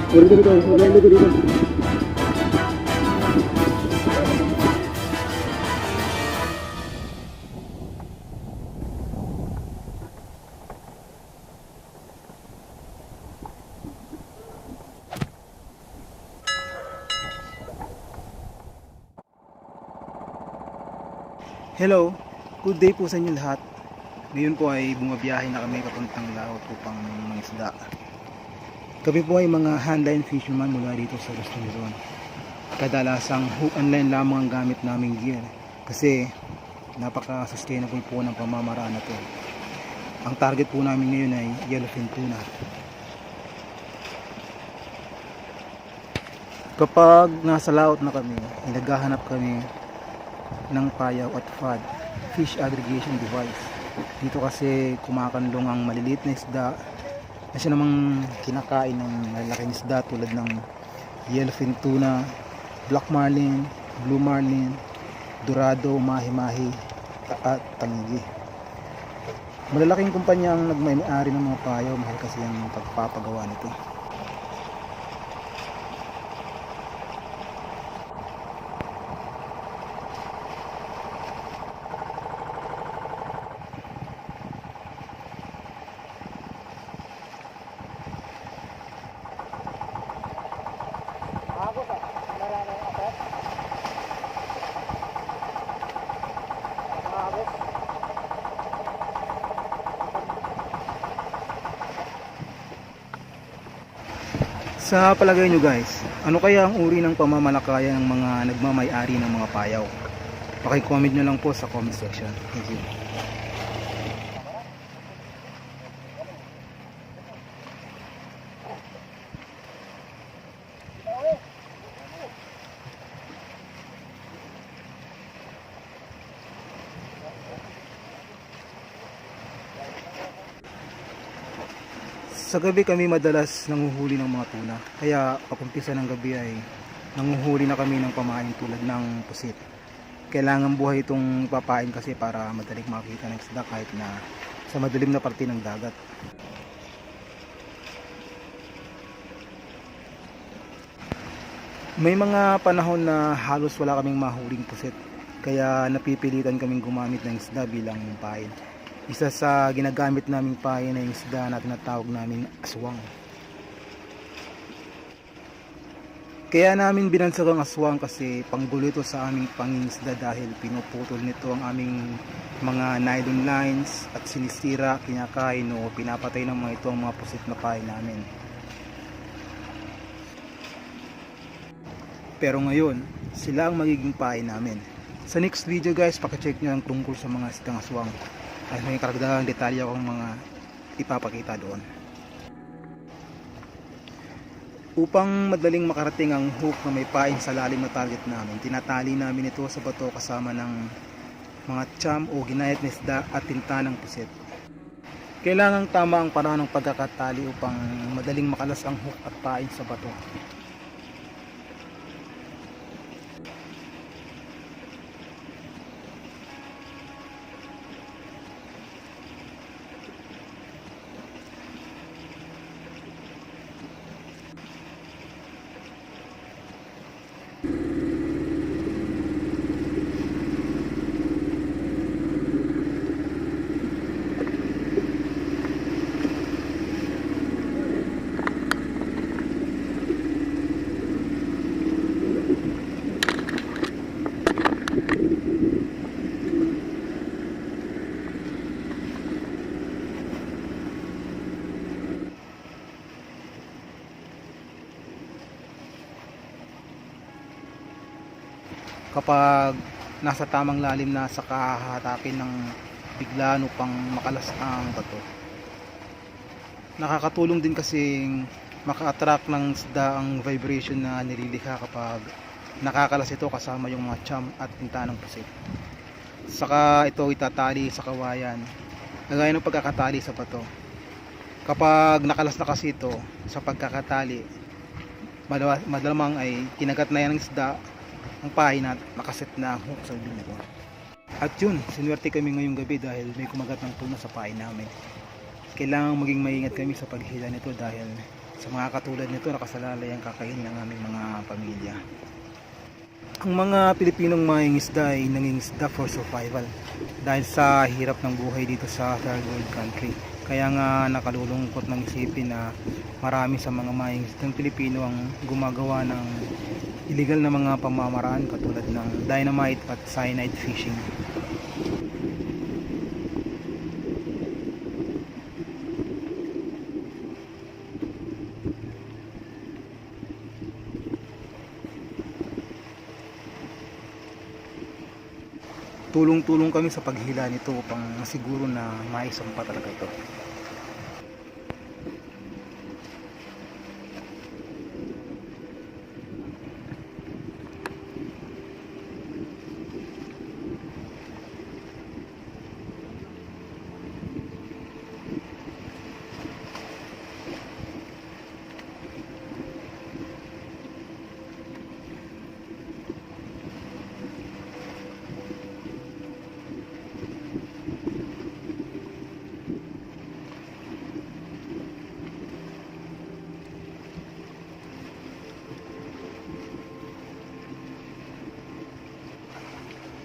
Hello, good day po sa inyo lahat. Ngayon po ay bumabiyahe na kami papuntang laot upang mangisda. Kami po ay mga handline fisherman mula dito sa Western Luzon. Kadalasang hook and line lamang ang gamit naming gear kasi napaka-sustainable po ng pamamaraan na to. Ang target po namin ngayon ay yellowfin tuna. Kapag nasa laot na kami, naghahanap kami ng payaw at FAD, fish aggregation device. Dito kasi kumakanlong ang maliliit na isda na siya namang kinakain ng malalaking isda tulad ng yellowfin tuna, black marlin, blue marlin, dorado, mahi-mahi at tangigi. Malalaking kumpanya ang nagmay-ari ng mga payaw, mahal kasi ang pagpapagawa nito. Sa palagay nyo guys, ano kaya ang uri ng pamamalakaya ng mga nagmamay-ari ng mga payaw? Paki-comment nyo lang po sa comment section. Thank you. Sa gabi kami madalas nanguhuli ng mga tuna. Kaya pag-umpisa ng gabi ay nanguhuli na kami ng pamain tulad ng pusit. Kailangan buhay itong papain kasi para madaling makita ng isda kahit na sa madilim na parte ng dagat. May mga panahon na halos wala kaming mahuling pusit. Kaya napipilitan kaming gumamit ng isda bilang pain. Isa sa ginagamit naming pain na yung isda na tinatawag naming aswang. Kaya namin binansag ang aswang kasi panggulo ito sa aming pangingisda dahil pinuputol nito ang aming mga nylon lines at sinisira, kinakain o pinapatay ng mga ito ang mga pusit na pain namin. Pero ngayon, sila ang magiging pain namin. Sa next video guys, pakicheck nyo ang tungkol sa mga isdang aswang. Ay may karagdagang detalye akong mga ipapakita doon. Upang madaling makarating ang hook na may pain sa lalim na target namin, tinatali namin ito sa bato kasama ng mga cham o ginayat na isda at tinta ng pusit. Kailangang tama ang paraan ng pagkakatali upang madaling makalas ang hook at pain sa bato. Kapag nasa tamang lalim na sa kahatakin ng biglaan upang makalas ang bato. Nakakatulong din kasing maka-attract ng isda ang vibration na nililikha kapag nakakalas ito kasama yung mga cham at tinta ng pusit. Saka ito itatali sa kawayan kagaya ng pagkakatali sa bato. Kapag nakalas na kasi ito sa pagkakatali, madalamang ay kinagat na yan ng isda ang pahin at nakaset na ang hook sa bibig nito. At yun, sinuwerte kami ngayong gabi dahil may kumagat ng tuna sa pain namin. Kailangang maging maingat kami sa paghila nito dahil Sa mga katulad nito, nakasalalay ang kakainin ng aming mga pamilya. Ang mga Pilipinong mangingisda ay nangingisda for survival dahil sa hirap ng buhay dito sa third world country. Kaya nga nakalulungkot ng isipin na marami sa mga mangingisdang Pilipino ang gumagawa ng illegal na mga pamamaraan katulad ng dynamite at cyanide fishing. Tulong-tulong kami sa paghila nito upang masiguro na maisampa talaga ito.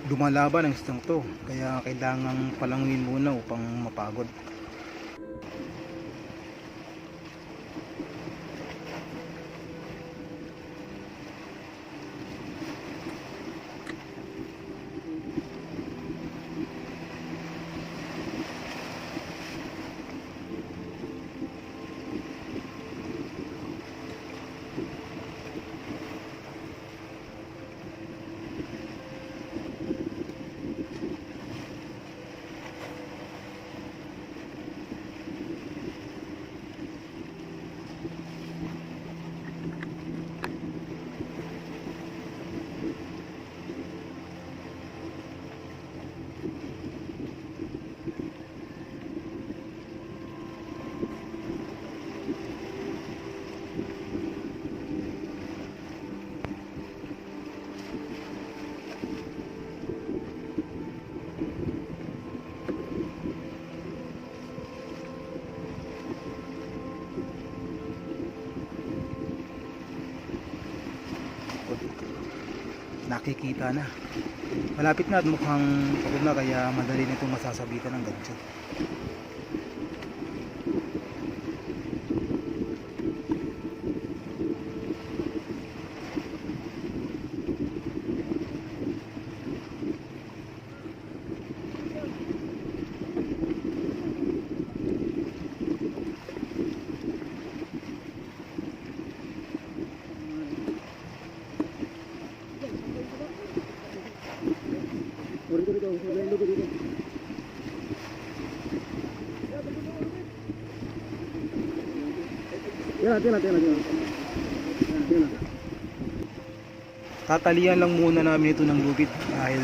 Lumalaban ang isdang to, kaya kailangang palanguin muna upang mapagod. Nakikita na, malapit na at mukhang pagod na, kaya madali nitong masasabitan ng gancho. Tatalian lang muna namin ito ng lubid dahil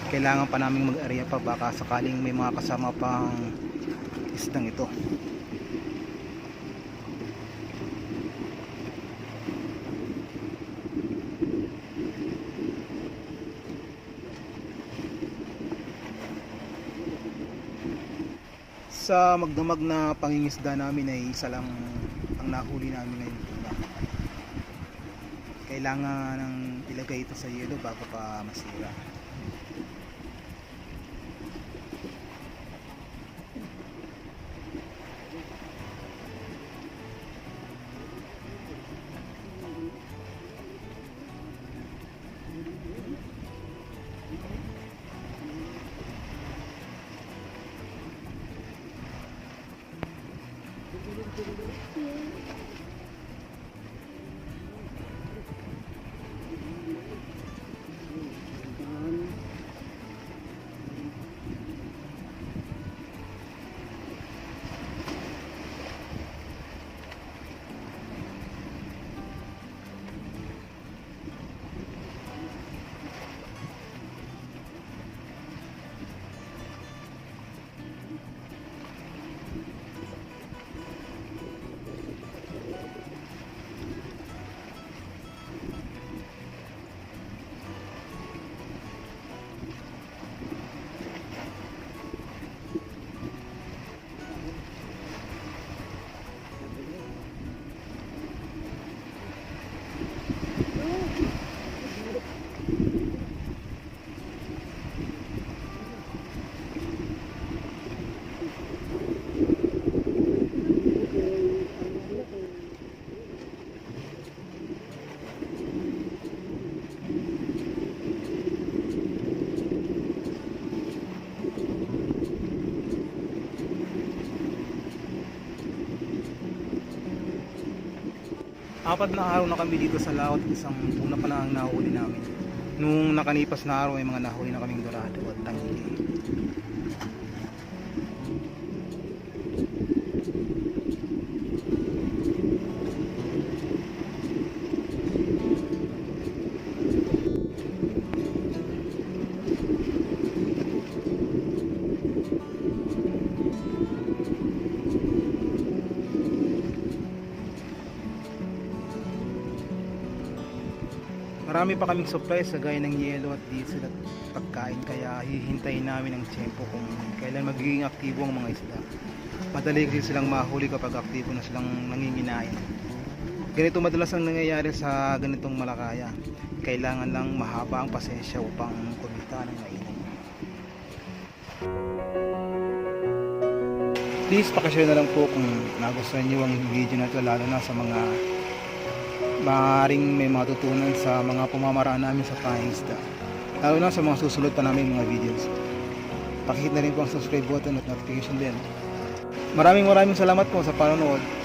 kailangan pa namin mag-area pa, baka sakaling may mga kasama pang isdang ito. Sa magdamag na pangingisda namin ay isa lang ang nahuli namin ngayon, tuna. Kailangan ng ilagay ito sa yelo bago pa masira. 4 na araw na kami dito sa laot, isang tuna pa lang ang nahuli namin. Nung nakanipas na araw ay mga nahuli na kaming dorado at tangili. Marami pa kaming supplies sa gaya ng yelo at diesel at pagkain, kaya hihintayin namin ang tiyempo kung kailan magiging aktibo ang mga isda. Madali kasi silang mahuli kapag aktibo na silang nanginginain. Ganito madalas ang nangyayari sa ganitong malakaya. Kailangan lang mahaba ang pasensya upang kumita ng mainam. Please pakishare na lang po kung nagustuhan nyo ang video na ito, lalo na sa mga maaaring may matutunan sa mga pamamaraan namin sa pangingisda, lalo na sa mga susunod pa namin mga videos. Pakihit na rin po ang subscribe button at notification bell. Maraming salamat po sa panonood.